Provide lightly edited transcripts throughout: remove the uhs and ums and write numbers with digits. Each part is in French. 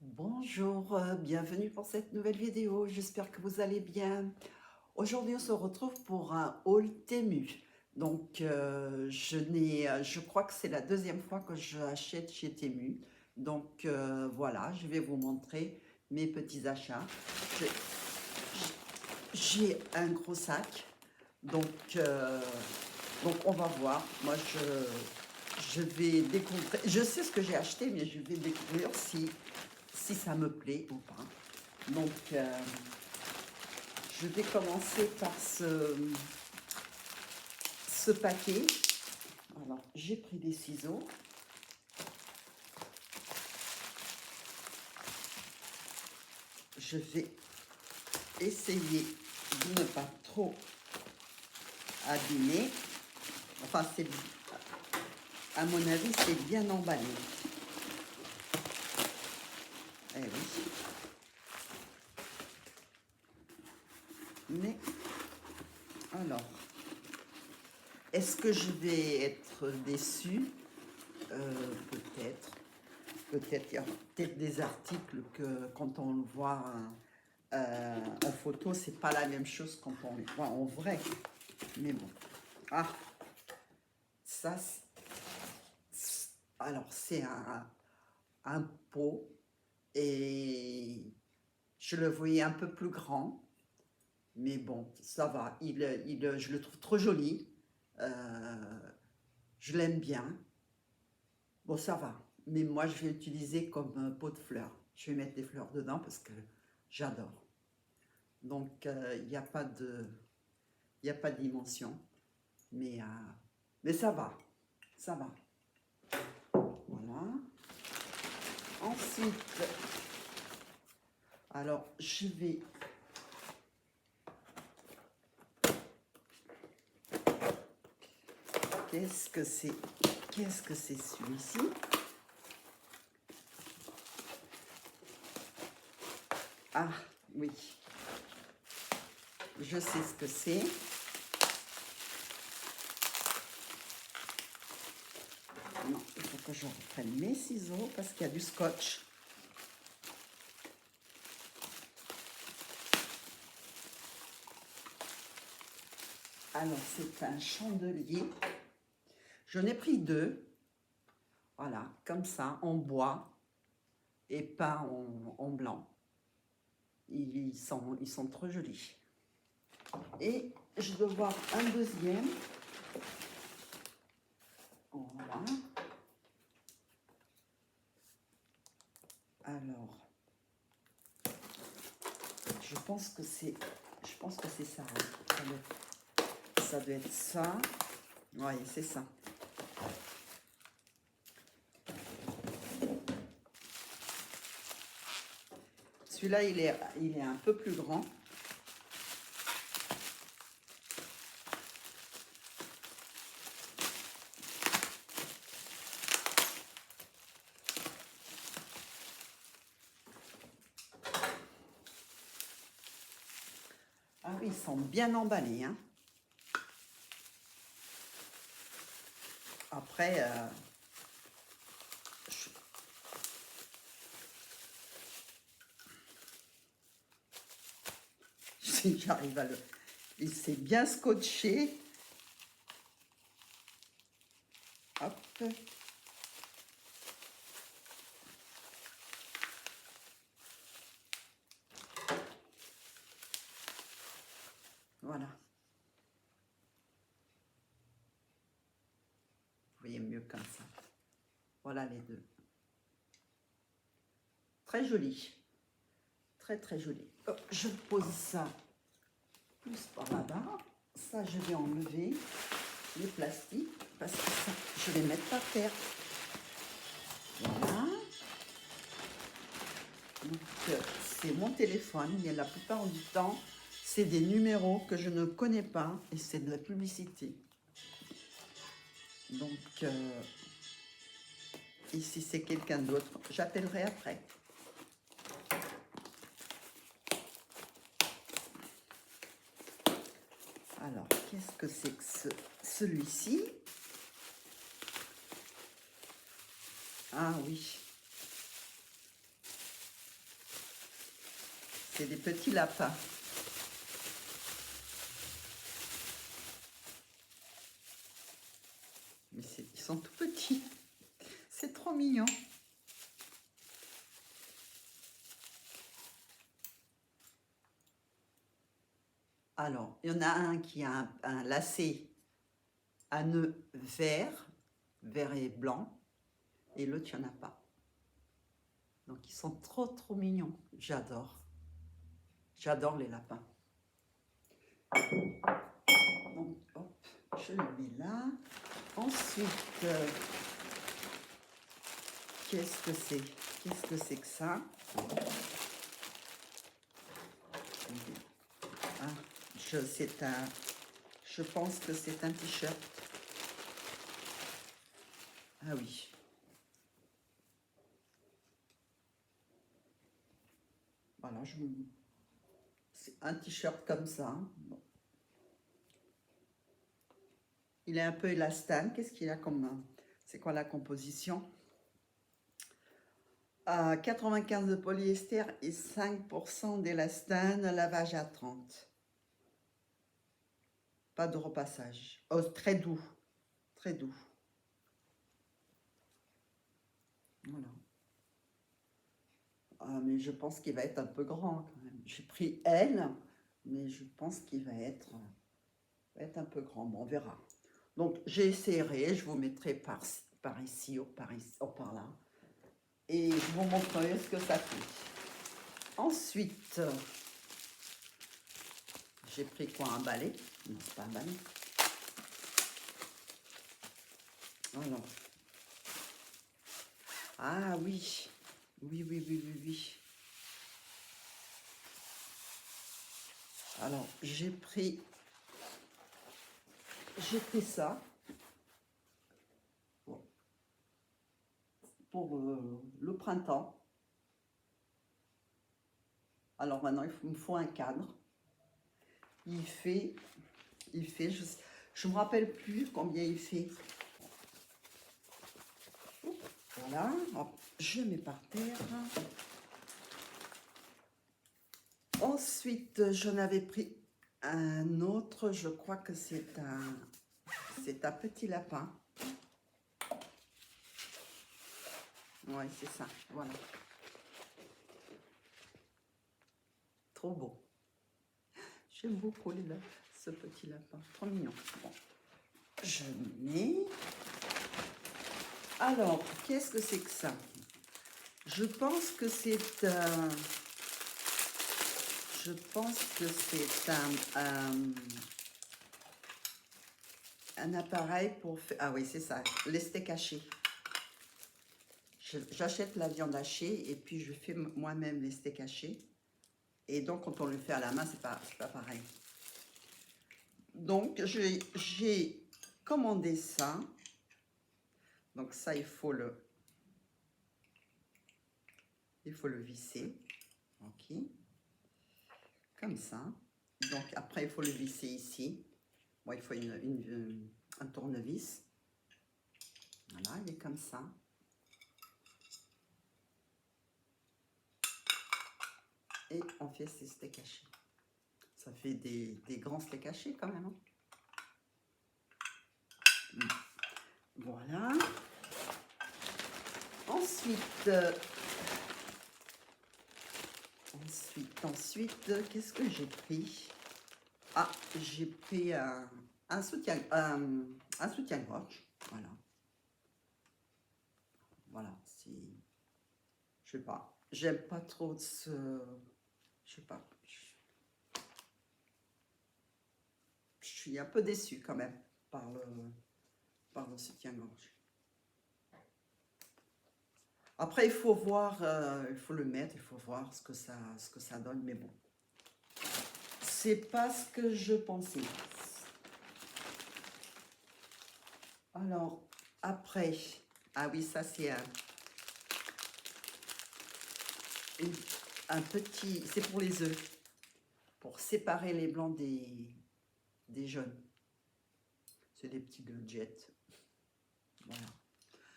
Bonjour, bienvenue pour cette nouvelle vidéo. J'espère que vous allez bien. Aujourd'hui, on se retrouve pour un haul Temu. Donc, je crois que c'est la deuxième fois que j'achète chez Temu. Donc, voilà, je vais vous montrer mes petits achats. Je- J'ai un gros sac. Donc, euh, donc, on va voir. Moi, je vais découvrir. Je sais ce que j'ai acheté, mais je vais découvrir si ça me plaît ou pas. Donc, je vais commencer par ce paquet. Alors, j'ai pris des ciseaux. Je vais essayer de ne pas trop abîmer. Enfin, à mon avis, c'est bien emballé. Eh oui. Mais, alors, est-ce que je vais être déçue? Peut-être. Peut-être, il y a peut-être des articles que quand on le voit en photo, c'est pas la même chose quand on le voit en vrai. Mais bon. Ah, ça, alors c'est un pot et je le voyais un peu plus grand. Mais bon, ça va. Je le trouve trop joli. Je l'aime bien. Bon, ça va. Mais moi, je vais l'utiliser comme un pot de fleurs. Je vais mettre des fleurs dedans parce que j'adore. Donc, il n'y a pas de, il n'y a pas de dimension. Mais ça va. Ça va. Voilà. Ensuite, alors, je vais... Qu'est-ce que c'est? Qu'est-ce que c'est celui-ci? Ah, oui. Je sais ce que c'est. Non, il faut que je reprenne mes ciseaux parce qu'il y a du scotch. Alors, c'est un chandelier. J'en ai pris deux. Voilà, comme ça, en bois et pas en blanc. Ils sont trop jolis. Et je dois voir un deuxième. Voilà. Alors, je pense que c'est ça. Hein. Ça doit être ça. Oui, c'est ça. Celui-là, il est un peu plus grand. Ah oui, ils sont bien emballés. Hein. Après, si j'arrive à le... Il s'est bien scotché. Hop. Voilà. Vous voyez mieux comme ça. Voilà les deux. Très joli. Très, très joli. Hop, je pose ça plus par là-bas. Ça, je vais enlever le plastique parce que ça, je vais mettre par terre. Voilà. Donc, c'est mon téléphone, mais la plupart du temps, c'est des numéros que je ne connais pas et c'est de la publicité. Donc, et si c'est quelqu'un d'autre, j'appellerai après. Alors, qu'est-ce que c'est que celui-ci? Ah oui. C'est des petits lapins. Mais ils sont tout petits. C'est trop mignon. Alors, il y en a un qui a un lacet à nœud vert et blanc, et l'autre, il n'y en a pas. Donc, ils sont trop mignons. J'adore. J'adore les lapins. Donc, hop, je le mets là. Ensuite, qu'est-ce que c'est? Qu'est-ce que c'est que ça? Ah, je pense que c'est un t-shirt. Ah oui. Voilà, c'est un t-shirt comme ça. Bon. Il est un peu élastane. Qu'est-ce qu'il a comme... C'est quoi la composition? 95 de polyester et 5% d'élastane, lavage à 30. Pas de repassage. Oh, très doux. Très doux. Voilà. Ah, mais je pense qu'il va être un peu grand quand même. J'ai pris L, mais je pense qu'il va être un peu grand. Bon, on verra. Donc, j'essaierai, je vous mettrai par ici ou par là. Et je vous montrerai ce que ça fait. Ensuite, j'ai pris quoi? Un balai? Non, c'est pas un balai. Voilà. Ah oui. Oui. Alors, j'ai pris ça pour le printemps. Alors maintenant, il me faut un cadre. Il fait, je me rappelle plus combien il fait. Voilà, hop, je mets par terre. Ensuite, j'en avais pris un autre, je crois que c'est un petit lapin. Oui, c'est ça, voilà. Trop beau. J'aime beaucoup ce petit lapin, trop mignon. Bon, je mets. Alors, qu'est-ce que c'est que ça? Je pense que c'est un appareil pour faire... Ah oui, c'est ça, les steaks hachés. J'achète la viande hachée et puis je fais moi-même les steaks hachés. Et donc, quand on le fait à la main, c'est pas pareil. Donc, j'ai commandé ça. Donc ça, il faut le visser. Ok. Comme ça. Donc, après, il faut le visser ici. Bon, il faut un tournevis. Voilà, il est comme ça. Et on fait ces steaks hachés. Ça fait des grands steaks hachés quand même. Hein. Voilà. Ensuite, qu'est-ce que j'ai pris? Ah, j'ai pris un soutien-gorge. Voilà. Voilà, je sais pas. J'aime pas trop ce... Je sais pas. Je suis un peu déçue quand même par le soutien-gorge. Après, il faut voir, il faut le mettre, il faut voir ce que ça donne, mais bon. C'est pas ce que je pensais. Alors, après, ah oui, ça c'est un petit, c'est pour les œufs, pour séparer les blancs des jaunes. C'est des petits gadgets. Voilà.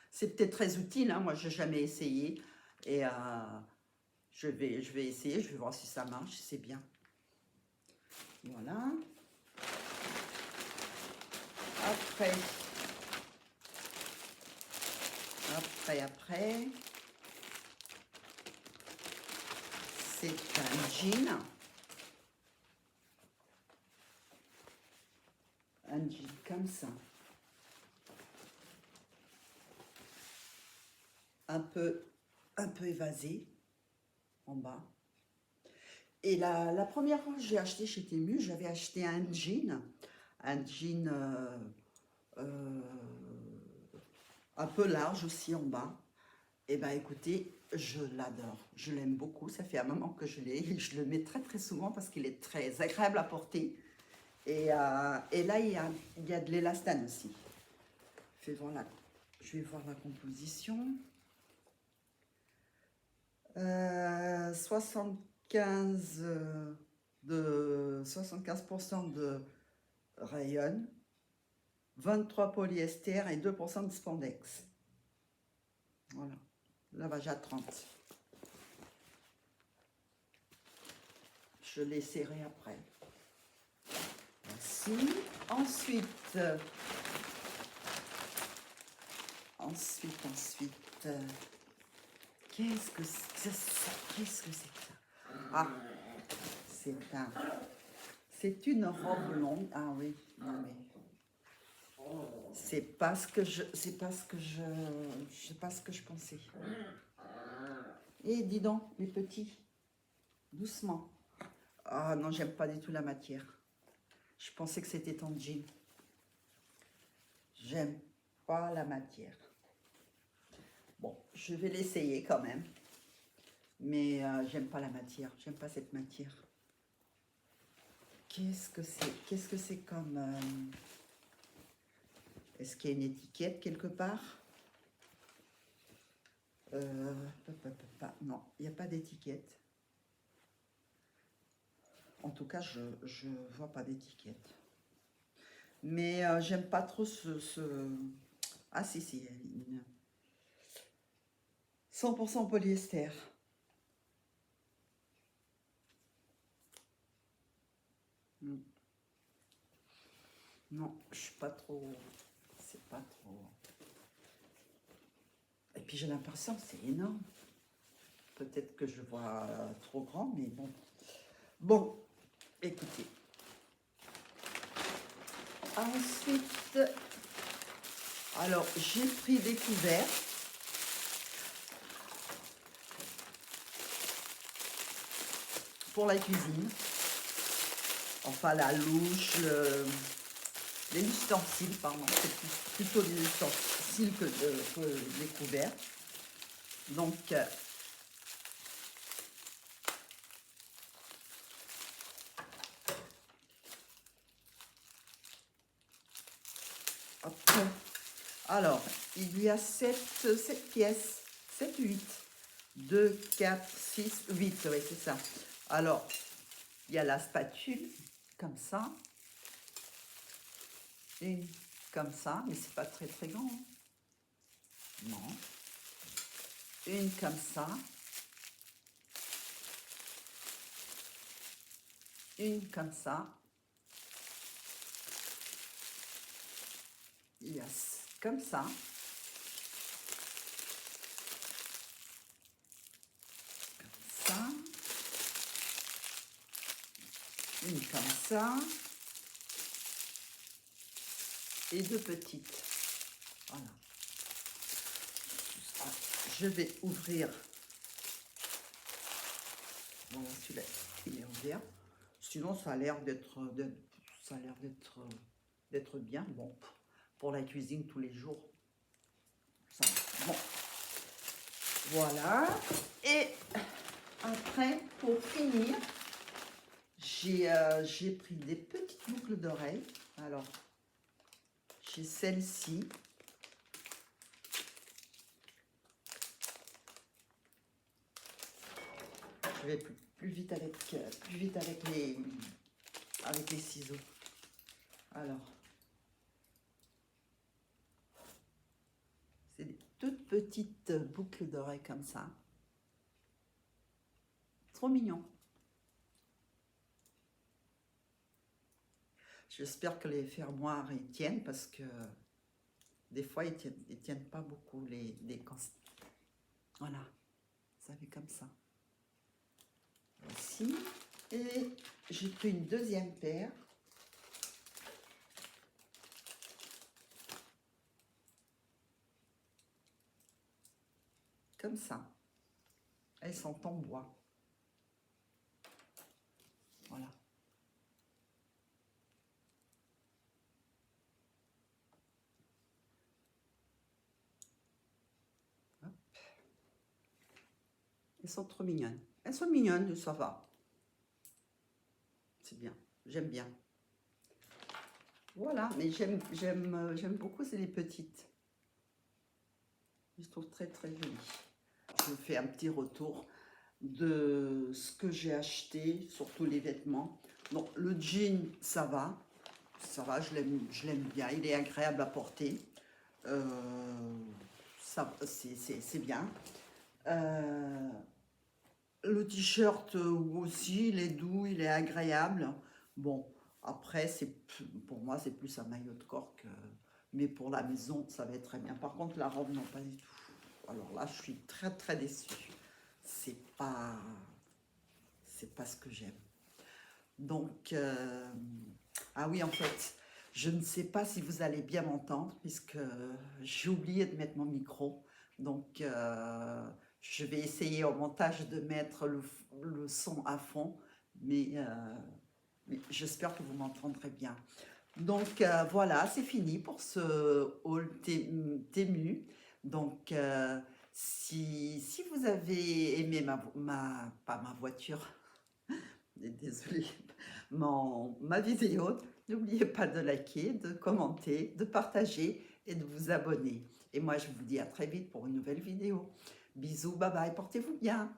C'est peut-être très utile, hein, moi je n'ai jamais essayé. Et Je vais essayer, je vais voir si ça marche, si c'est bien. Voilà. Après, c'est un jean. Un jean comme ça. Un peu évasé en bas. Et la première fois que j'ai acheté chez Temu, j'avais acheté un jean euh, un peu large aussi en bas. Et ben écoutez, je l'adore, je l'aime beaucoup. Ça fait un moment que je l'ai, je le mets très très souvent parce qu'il est très agréable à porter. Et là, il y a de l'élastane aussi. Je vais voir la composition. 75 de rayon, 23 polyester et 2% de spandex. Voilà, lavage à 30. Je l'essaierai après. Voici. Ensuite, qu'est-ce que c'est que ça? Qu'est-ce que c'est que ça? Ah, c'est une robe longue. Ah oui, non mais c'est pas ce que je pensais. Et dis donc, les petits, doucement. Ah non, j'aime pas du tout la matière. Je pensais que c'était en jean. J'aime pas la matière. Bon, je vais l'essayer quand même. Mais j'aime pas la matière. J'aime pas cette matière. Qu'est-ce que c'est? Qu'est-ce que c'est comme... Est-ce qu'il y a une étiquette quelque part? Non, il n'y a pas d'étiquette. En tout cas, je ne vois pas d'étiquette. Mais j'aime pas trop Ah si, si, 100% polyester. Non, je suis pas trop... C'est pas trop... Et puis j'ai l'impression que c'est énorme. Peut-être que je vois trop grand, mais bon. Bon, écoutez. Ensuite, alors j'ai pris des couverts. Pour la cuisine. Enfin, la louche, les ustensiles, pardon. C'est plutôt des ustensiles que des couverts. Donc, hop. Alors, il y a 7 pièces, 7, 8. 2, 4, 6, 8, oui, c'est ça. Alors, il y a la spatule, comme ça. Une comme ça, mais c'est pas très très grand. Hein. Non. Une comme ça. Une comme ça. Il y a comme ça. Comme ça. Une comme ça. Et 2 petites. Voilà. Je vais ouvrir. Voilà, celui-là, il est ouvert. Sinon, ça a l'air d'être bien. Bon, pour la cuisine tous les jours. Ça, bon. Voilà. Et après, pour finir, j'ai pris des petites boucles d'oreilles. Alors, j'ai celle-ci. Je vais plus vite avec les ciseaux. Alors, c'est des toutes petites boucles d'oreilles comme ça. trop mignon. J'espère que les fermoirs ils tiennent parce que des fois ils tiennent pas beaucoup Voilà, ça fait comme ça. Ici, et j'ai pris une deuxième paire. Comme ça. Elles sont en bois. Voilà. Hop. Elles sont trop mignonnes. Elles sont mignonnes, ça va. C'est bien. J'aime bien. Voilà, mais j'aime beaucoup, c'est les petites. Je trouve très très jolies. Je vous fais un petit retour de ce que j'ai acheté, surtout les vêtements. Donc le jean, ça va, je l'aime bien, il est agréable à porter. C'est bien. Le t-shirt aussi, il est doux, il est agréable. Bon, après, pour moi, c'est plus un maillot de corps que... Mais pour la maison, ça va être très bien. Par contre, la robe, non, pas du tout. Alors là, je suis très, très déçue. C'est pas ce que j'aime. Donc, ah oui, en fait, je ne sais pas si vous allez bien m'entendre, puisque j'ai oublié de mettre mon micro. Donc, je vais essayer au montage de mettre le son à fond, mais j'espère que vous m'entendrez bien. Donc, voilà, c'est fini pour ce haul Temu. Donc, si vous avez aimé pas ma voiture, désolée, ma vidéo, n'oubliez pas de liker, de commenter, de partager et de vous abonner. Et moi, je vous dis à très vite pour une nouvelle vidéo. Bisous, bye bye, portez-vous bien.